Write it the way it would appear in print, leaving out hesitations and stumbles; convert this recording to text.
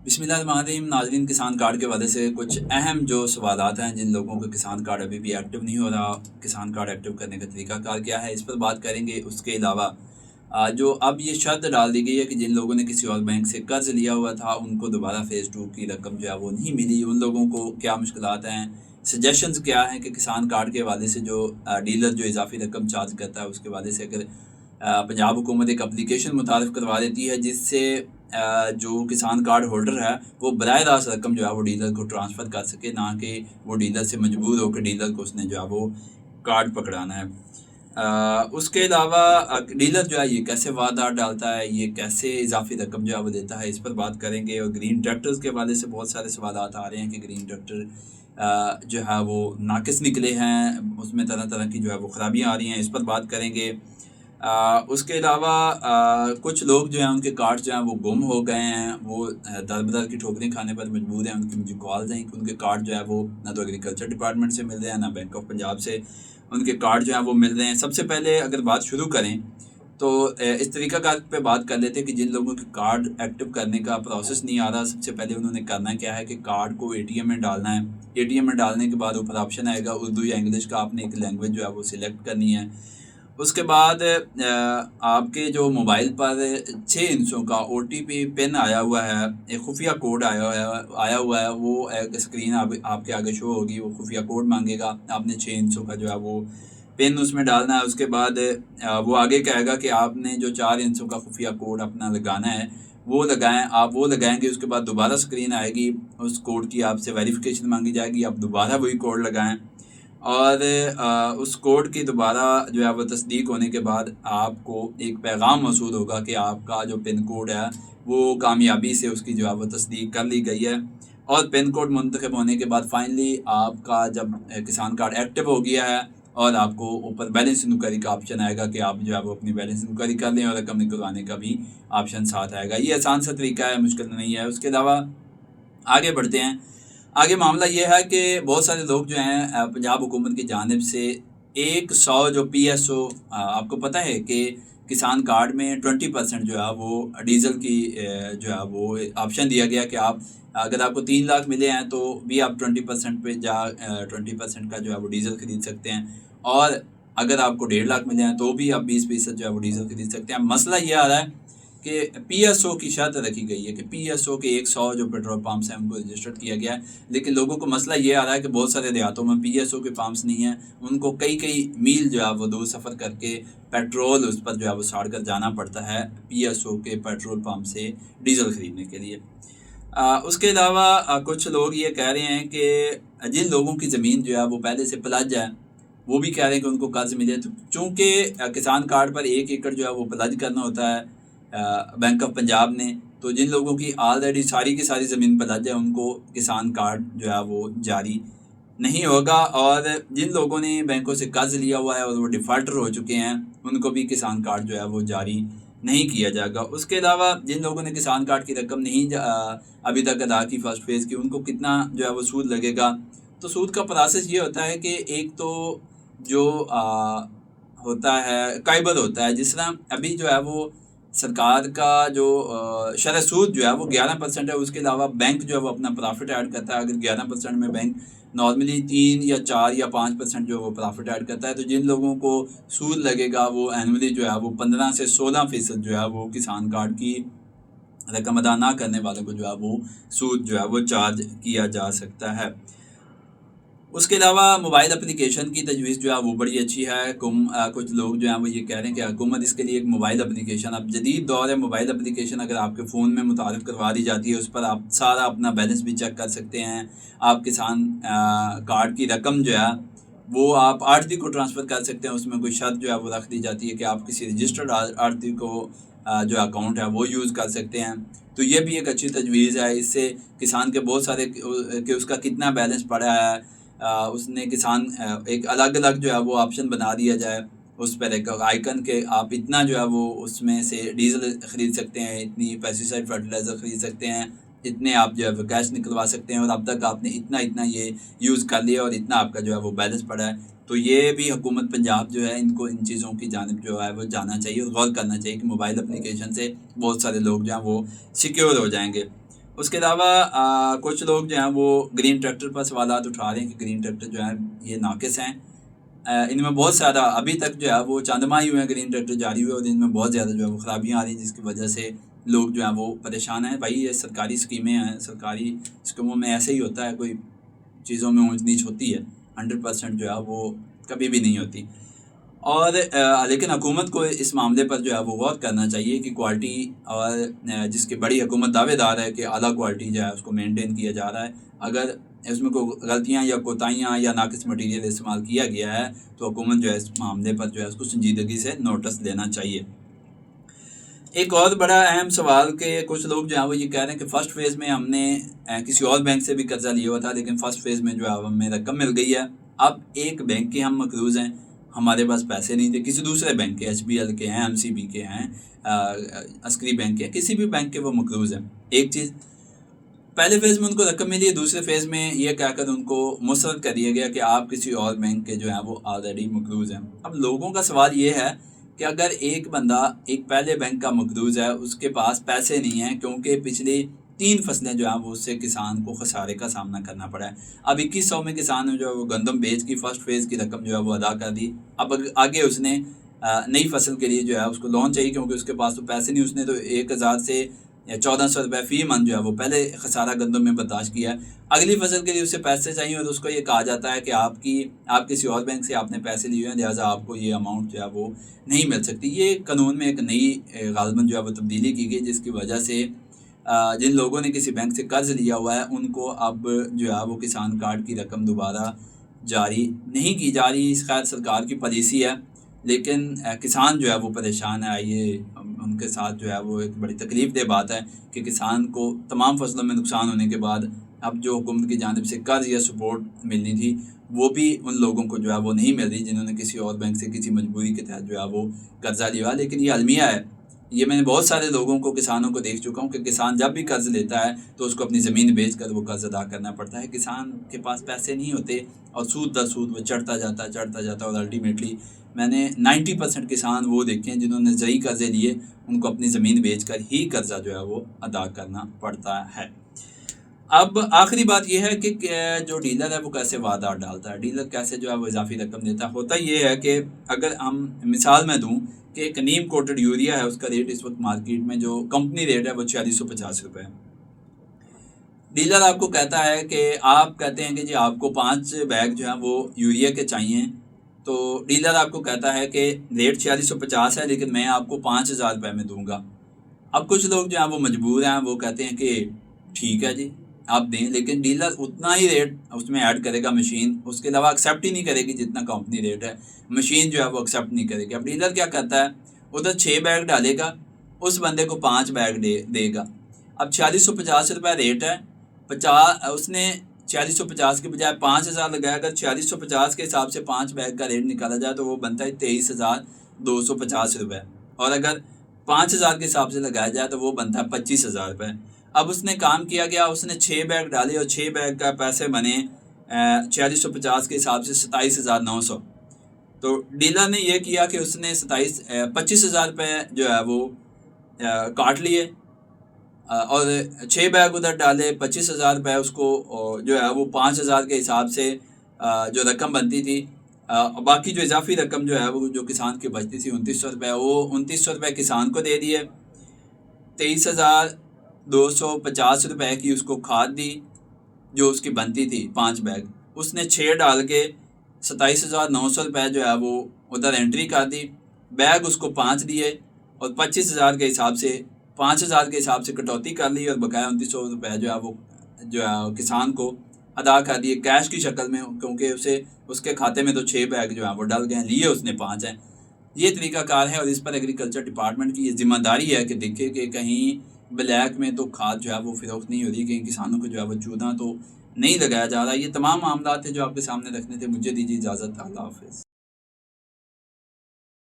بسم اللہ الرحمن الرحیم ناظرین، کسان کارڈ کے حوالے سے کچھ اہم جو سوالات ہیں جن لوگوں کو کسان کارڈ ابھی بھی ایکٹیو نہیں ہو رہا، کسان کارڈ ایکٹیو کرنے کا طریقہ کار کیا ہے، اس پر بات کریں گے۔ اس کے علاوہ جو اب یہ شرط ڈال دی گئی ہے کہ جن لوگوں نے کسی اور بینک سے قرض لیا ہوا تھا ان کو دوبارہ فیز 2 کی رقم جو ہے وہ نہیں ملی، ان لوگوں کو کیا مشکلات ہیں، سجیشنز کیا ہیں کہ کسان کارڈ کے حوالے سے جو ڈیلر جو اضافی رقم چارج کرتا ہے اس کے حوالے سے اگر پنجاب حکومت ایک اپلیکیشن متعارف کروا دیتی ہے جس سے جو کسان کارڈ ہولڈر ہے وہ براہ راست رقم جو ہے وہ ڈیلر کو ٹرانسفر کر سکے، نہ کہ وہ ڈیلر سے مجبور ہو کہ ڈیلر کو اس نے جو ہے وہ کارڈ پکڑانا ہے۔ اس کے علاوہ ڈیلر جو ہے یہ کیسے وعدات ڈالتا ہے، یہ کیسے اضافی رقم جو ہے وہ دیتا ہے، اس پر بات کریں گے۔ اور گرین ٹریکٹرز کے حوالے سے بہت سارے سوالات آ رہے ہیں کہ گرین ٹریکٹر جو ہے وہ ناقص نکلے ہیں، اس میں طرح طرح کی جو ہے وہ خرابیاں آ رہی ہیں، اس پر بات کریں گے۔ اس کے علاوہ کچھ لوگ جو ہیں ان کے کارڈ جو ہیں وہ گم ہو گئے ہیں، وہ در بدر کی ٹھوکریں کھانے پر مجبور ہیں۔ ان کی مجھے کالز ہیں کہ ان کے کارڈ جو ہے وہ نہ تو ایگریکلچر ڈپارٹمنٹ سے مل رہے ہیں نہ بینک آف پنجاب سے ان کے کارڈ جو ہیں وہ مل رہے ہیں۔ سب سے پہلے اگر بات شروع کریں تو اس طریقہ کار پہ بات کر لیتے ہیں کہ جن لوگوں کے کارڈ ایکٹیو کرنے کا پروسیس نہیں آ رہا، سب سے پہلے انہوں نے کرنا کیا ہے کہ کارڈ کو اے ٹی ایم میں ڈالنا ہے۔ اے ٹی ایم میں ڈالنے کے بعد اوپر آپشن آئے گا اردو یا انگلش کا، آپ نے ایک لینگویج جو ہے وہ سلیکٹ کرنی ہے۔ اس کے بعد آپ کے جو موبائل پر 6 ہندسوں کا او ٹی پی پن آیا ہوا ہے، ایک خفیہ کوڈ آیا ہوا ہے، وہ ایک اسکرین آپ کے آگے شو ہوگی، وہ خفیہ کوڈ مانگے گا، آپ نے 6 ہندسوں کا جو ہے وہ پن اس میں ڈالنا ہے۔ اس کے بعد وہ آگے کہے گا کہ آپ نے جو 4 ہندسوں کا خفیہ کوڈ اپنا لگانا ہے وہ لگائیں، آپ وہ لگائیں گے۔ اس کے بعد دوبارہ اسکرین آئے گی، اس کوڈ کی آپ سے ویریفیکیشن مانگی جائے گی، آپ دوبارہ وہی کوڈ لگائیں اور اس کوڈ کی دوبارہ جو ہے وہ تصدیق ہونے کے بعد آپ کو ایک پیغام موصول ہوگا کہ آپ کا جو پن کوڈ ہے وہ کامیابی سے اس کی جو ہے وہ تصدیق کر لی گئی ہے۔ اور پن کوڈ منتخب ہونے کے بعد فائنلی آپ کا جب کسان کارڈ ایکٹیو ہو گیا ہے اور آپ کو اوپر بیلنس انکوائری کا آپشن آئے گا کہ آپ جو ہے وہ اپنی بیلنس انکوائری کر لیں اور رقم نکلوانے کا بھی آپشن ساتھ آئے گا۔ یہ آسان سا طریقہ ہے، مشکل نہیں ہے۔ اس کے علاوہ آگے بڑھتے ہیں۔ آگے معاملہ یہ ہے کہ بہت سارے لوگ جو ہیں پنجاب حکومت کی جانب سے 100 جو پی ایس او، آپ کو پتہ ہے کہ کسان کارڈ میں 20% جو ہے وہ ڈیزل کی جو ہے وہ آپشن دیا گیا کہ آپ اگر آپ کو 3 لاکھ ملے ہیں تو بھی آپ 20% پہ 20% کا جو ہے وہ ڈیزل خرید سکتے ہیں، اور اگر آپ کو 1.5 لاکھ ملے ہیں تو بھی آپ 20% جو ہے وہ ڈیزل خرید سکتے ہیں۔ مسئلہ یہ آ رہا ہے کہ پی ایس او کی شرط رکھی گئی ہے کہ پی ایس او کے 100 جو پیٹرول پمپس ہیں ان کو رجسٹر کیا گیا ہے، لیکن لوگوں کو مسئلہ یہ آ رہا ہے کہ بہت سارے دیہاتوں میں پی ایس او کے پمپس نہیں ہیں، ان کو کئی میل جو ہے وہ دور سفر کر کے پیٹرول اس پر جو ہے وہ ساڑ کر جانا پڑتا ہے پی ایس او کے پیٹرول پمپ سے ڈیزل خریدنے کے لیے۔ اس کے علاوہ کچھ لوگ یہ کہہ رہے ہیں کہ جن لوگوں کی زمین جو ہے وہ پہلے سے پلج ہے وہ بھی کہہ رہے ہیں کہ ان کو قرض ملے، تو چونکہ کسان کارڈ پر 1 ایکڑ جو ہے وہ پلج کرنا ہوتا ہے بینک آف پنجاب نے، تو جن لوگوں کی آلریڈی ساری کی ساری زمین پلج ہے ان کو کسان کارڈ جو ہے وہ جاری نہیں ہوگا، اور جن لوگوں نے بینکوں سے قرض لیا ہوا ہے اور وہ ڈیفالٹر ہو چکے ہیں ان کو بھی کسان کارڈ جو ہے وہ جاری نہیں کیا جائے گا۔ اس کے علاوہ جن لوگوں نے کسان کارڈ کی رقم نہیں ابھی تک ادا کی فرسٹ فیز کی، ان کو کتنا جو ہے وہ سود لگے گا؟ تو سود کا پروسیس یہ ہوتا ہے کہ ایک تو جو ہوتا ہے قائبل ہوتا ہے، جس طرح ابھی جو ہے وہ سرکار کا جو شرح سود جو ہے وہ 11% ہے، اس کے علاوہ بینک جو ہے وہ اپنا پرافٹ ایڈ کرتا ہے۔ اگر 11% میں بینک نارملی 3 یا 4 یا 5% جو ہے وہ پرافٹ ایڈ کرتا ہے، تو جن لوگوں کو سود لگے گا وہ اینولی جو ہے وہ 15 سے 16% جو ہے وہ کسان کارڈ کی رقم ادا نہ کرنے والوں کو جو ہے وہ سود جو ہے وہ چارج کیا جا سکتا ہے۔ اس کے علاوہ موبائل اپلیکیشن کی تجویز جو ہے وہ بڑی اچھی ہے۔ کچھ لوگ جو ہیں وہ یہ کہہ رہے ہیں کہ حکومت اس کے لیے ایک موبائل اپلیکیشن، اب جدید دور ہے، موبائل اپلیکیشن اگر آپ کے فون میں متعارف کروا دی جاتی ہے اس پر آپ سارا اپنا بیلنس بھی چیک کر سکتے ہیں، آپ کسان کارڈ کی رقم جو ہے وہ آپ آڑتی کو ٹرانسفر کر سکتے ہیں، اس میں کوئی شرط جو ہے وہ رکھ دی جاتی ہے کہ آپ کسی رجسٹرڈ آڑتی کو جو اکاؤنٹ ہے وہ یوز کر سکتے ہیں، تو یہ بھی ایک اچھی تجویز ہے۔ اس سے کسان کے بہت سارے کہ اس کا کتنا بیلنس پڑا ہے اس نے کسان ایک الگ جو ہے وہ آپشن بنا دیا جائے، اس پر ایک آئیکن کے آپ اتنا جو ہے وہ اس میں سے ڈیزل خرید سکتے ہیں، اتنی پیسٹیسائڈ فرٹیلائزر خرید سکتے ہیں، اتنے آپ جو ہے وہ کیش نکلوا سکتے ہیں، اور اب تک آپ نے اتنا یہ یوز کر لیا اور اتنا آپ کا جو ہے وہ بیلنس پڑا ہے۔ تو یہ بھی حکومت پنجاب جو ہے ان کو ان چیزوں کی جانب جو ہے وہ جانا چاہیے اور غور کرنا چاہیے کہ موبائل اپلیکیشن سے بہت سارے لوگ جو ہیں وہ سیکیور ہو جائیں گے۔ اس کے علاوہ کچھ لوگ جو ہیں وہ گرین ٹریکٹر پر سوالات اٹھا رہے ہیں کہ گرین ٹریکٹر جو ہیں یہ ناقص ہیں. ان میں بہت زیادہ ابھی تک جو ہے وہ چند ماہ ہی ہوئے ہیں گرین ٹریکٹر جاری ہوئے اور ان میں بہت زیادہ جو ہے وہ خرابیاں آ رہی ہیں جس کی وجہ سے لوگ جو ہیں وہ پریشان ہیں. بھائی یہ سرکاری اسکیمیں ہیں, سرکاری اسکیموں میں ایسے ہی ہوتا ہے, کوئی چیزوں میں اونچ نیچ ہوتی ہے, 100% جو ہے وہ کبھی بھی نہیں ہوتی. اور لیکن حکومت کو اس معاملے پر جو ہے وہ غور کرنا چاہیے کہ کوالٹی اور جس کی بڑی حکومت دعوے دار ہے کہ اعلیٰ کوالٹی جو ہے اس کو مینٹین کیا جا رہا ہے, اگر اس میں کوئی غلطیاں یا کوتاہیاں یا ناقص مٹیریل استعمال کیا گیا ہے تو حکومت جو ہے اس معاملے پر جو ہے اس کو سنجیدگی سے نوٹس لینا چاہیے. ایک اور بڑا اہم سوال کہ کچھ لوگ جو ہیں وہ یہ کہہ رہے ہیں کہ فرسٹ فیز میں ہم نے کسی اور بینک سے بھی قرضہ لیا ہوا تھا لیکن فرسٹ فیز میں جو ہے ہمیں رقم مل گئی ہے. اب ایک بینک کے ہم مقروض ہیں, ہمارے پاس پیسے نہیں تھے, کسی دوسرے بینک کے HBL کے ہیں, MCB کے ہیں, عسکری بینک کے, کسی بھی بینک کے وہ مقروض ہیں. ایک چیز, پہلے فیز میں ان کو رقم ملی ہے, دوسرے فیز میں یہ کہہ کر ان کو مسرد کر دیا گیا کہ آپ کسی اور بینک کے جو ہیں وہ آلریڈی مقروض ہیں. اب لوگوں کا سوال یہ ہے کہ اگر ایک بندہ ایک پہلے بینک کا مقروض ہے, اس کے پاس پیسے نہیں ہیں کیونکہ پچھلی 3 فصلیں جو ہیں وہ اس سے کسان کو خسارے کا سامنا کرنا پڑا ہے. اب 2100 میں کسان نے جو ہے وہ گندم بیچ کی فرسٹ فیز کی رقم جو ہے وہ ادا کر دی. اب آگے اس نے نئی فصل کے لیے جو ہے اس کو لون چاہیے کیونکہ اس کے پاس تو پیسے نہیں, اس نے تو 1000 سے 1400 روپے فی من جو ہے وہ پہلے خسارہ گندم میں برداشت کیا ہے. اگلی فصل کے لیے اسے پیسے چاہیے اور اس کو یہ کہا جاتا ہے کہ آپ کسی اور بینک سے آپ نے پیسے لیے ہیں لہٰذا آپ کو یہ اماؤنٹ جو ہے وہ نہیں مل سکتی. یہ قانون میں ایک نئی غالباً جو ہے وہ تبدیلی کی گئی جس کی وجہ سے جن لوگوں نے کسی بینک سے قرض لیا ہوا ہے ان کو اب جو ہے وہ کسان کارڈ کی رقم دوبارہ جاری نہیں کی جا رہی. خیر سرکار کی پالیسی ہے لیکن کسان جو ہے وہ پریشان ہے. یہ ان کے ساتھ جو ہے وہ ایک بڑی تکلیف دہ بات ہے کہ کسان کو تمام فصلوں میں نقصان ہونے کے بعد اب جو حکومت کی جانب سے قرض یا سپورٹ ملنی تھی وہ بھی ان لوگوں کو جو ہے وہ نہیں مل رہی جنہوں نے کسی اور بینک سے کسی مجبوری کے تحت جو ہے وہ قرضہ لیا. لیکن یہ المیہ ہے, یہ میں نے بہت سارے لوگوں کو, کسانوں کو دیکھ چکا ہوں کہ کسان جب بھی قرض لیتا ہے تو اس کو اپنی زمین بیچ کر وہ قرض ادا کرنا پڑتا ہے. کسان کے پاس پیسے نہیں ہوتے اور سود در سود وہ چڑھتا جاتا ہے اور الٹیمیٹلی میں نے 90% کسان وہ دیکھے ہیں جنہوں نے زرعی قرضے لیے ان کو اپنی زمین بیچ کر ہی قرضہ جو ہے وہ ادا کرنا پڑتا ہے. اب آخری بات یہ ہے کہ جو ڈیلر ہے وہ کیسے وعدہ ڈالتا ہے, ڈیلر کیسے جو ہے وہ اضافی رقم دیتا ہے. ہوتا یہ ہے کہ اگر ہم مثال میں دوں کہ ایک نیم کوٹڈ یوریا ہے, اس کا ریٹ اس وقت مارکیٹ میں جو کمپنی ریٹ ہے وہ 4650 روپے ہے. ڈیلر آپ کو کہتا ہے کہ آپ کہتے ہیں کہ جی آپ کو 5 بیگ جو ہیں وہ یوریا کے چاہیے, تو ڈیلر آپ کو کہتا ہے کہ ریٹ 4650 ہے لیکن میں آپ کو 5000 روپے میں دوں گا. اب کچھ لوگ جو ہیں وہ مجبور ہیں, وہ کہتے ہیں کہ ٹھیک ہے جی آپ دیں, لیکن ڈیلر اتنا ہی ریٹ اس میں ایڈ کرے گا, مشین اس کے علاوہ ایکسیپٹ ہی نہیں کرے گی جتنا کمپنی ریٹ ہے, مشین جو ہے وہ ایکسیپٹ نہیں کرے گی. اب ڈیلر کیا کرتا ہے, ادھر 6 بیگ ڈالے گا, اس بندے کو 5 بیگ دے گا. اب 4650 روپے ریٹ ہے, اس نے 4650 کے بجائے 5000 لگایا. اگر 4650 کے حساب سے 5 بیگ کا ریٹ نکالا جائے تو وہ بنتا ہے 23250 روپے, اور اگر 5000 کے حساب سے لگایا جائے تو وہ بنتا ہے 25000 روپے. اب اس نے کام کیا گیا, اس نے 6 بیگ ڈالے اور 6 بیگ کا پیسے بنے 4650 کے حساب سے 27900. تو ڈیلر نے یہ کیا کہ اس نے 25000 روپے جو ہے وہ کاٹ لیے اور 6 بیگ ادھر ڈالے, 25000 روپے اس کو جو ہے وہ 5000 کے حساب سے جو رقم بنتی تھی, باقی جو اضافی رقم جو ہے وہ جو کسان کی بچتی تھی 2900 روپے, وہ 2900 روپے کسان کو دے دیے. 23250 روپے کی اس کو کھاد دی جو اس کی بنتی تھی 5 بیگ, اس نے 6 ڈال کے 27900 روپے جو ہے وہ ادھر انٹری کر دی. بیگ اس کو 5 دیے اور 25000 کے حساب سے 5000 کے حساب سے کٹوتی کر لی اور بقایا 2900 روپے جو ہے وہ کسان کو ادا کر دیے کیش کی شکل میں, کیونکہ اس کے کھاتے میں تو 6 بیگ جو ہیں وہ ڈل گئے, لیے اس نے 5 ہیں. یہ طریقہ کار ہے اور اس پر ایگریکلچر ڈپارٹمنٹ کی یہ ذمہ داری ہے کہ دیکھے کہ کہیں بلیک میں تو کھاد جو ہے وہ فروخت نہیں ہو رہی, کہیں کسانوں کو جو ہے وہ چونا تو نہیں لگایا جا رہا. یہ تمام معاملات ہیں جو آپ کے سامنے رکھنے تھے. مجھے دیجیے اجازت, اللہ حافظ.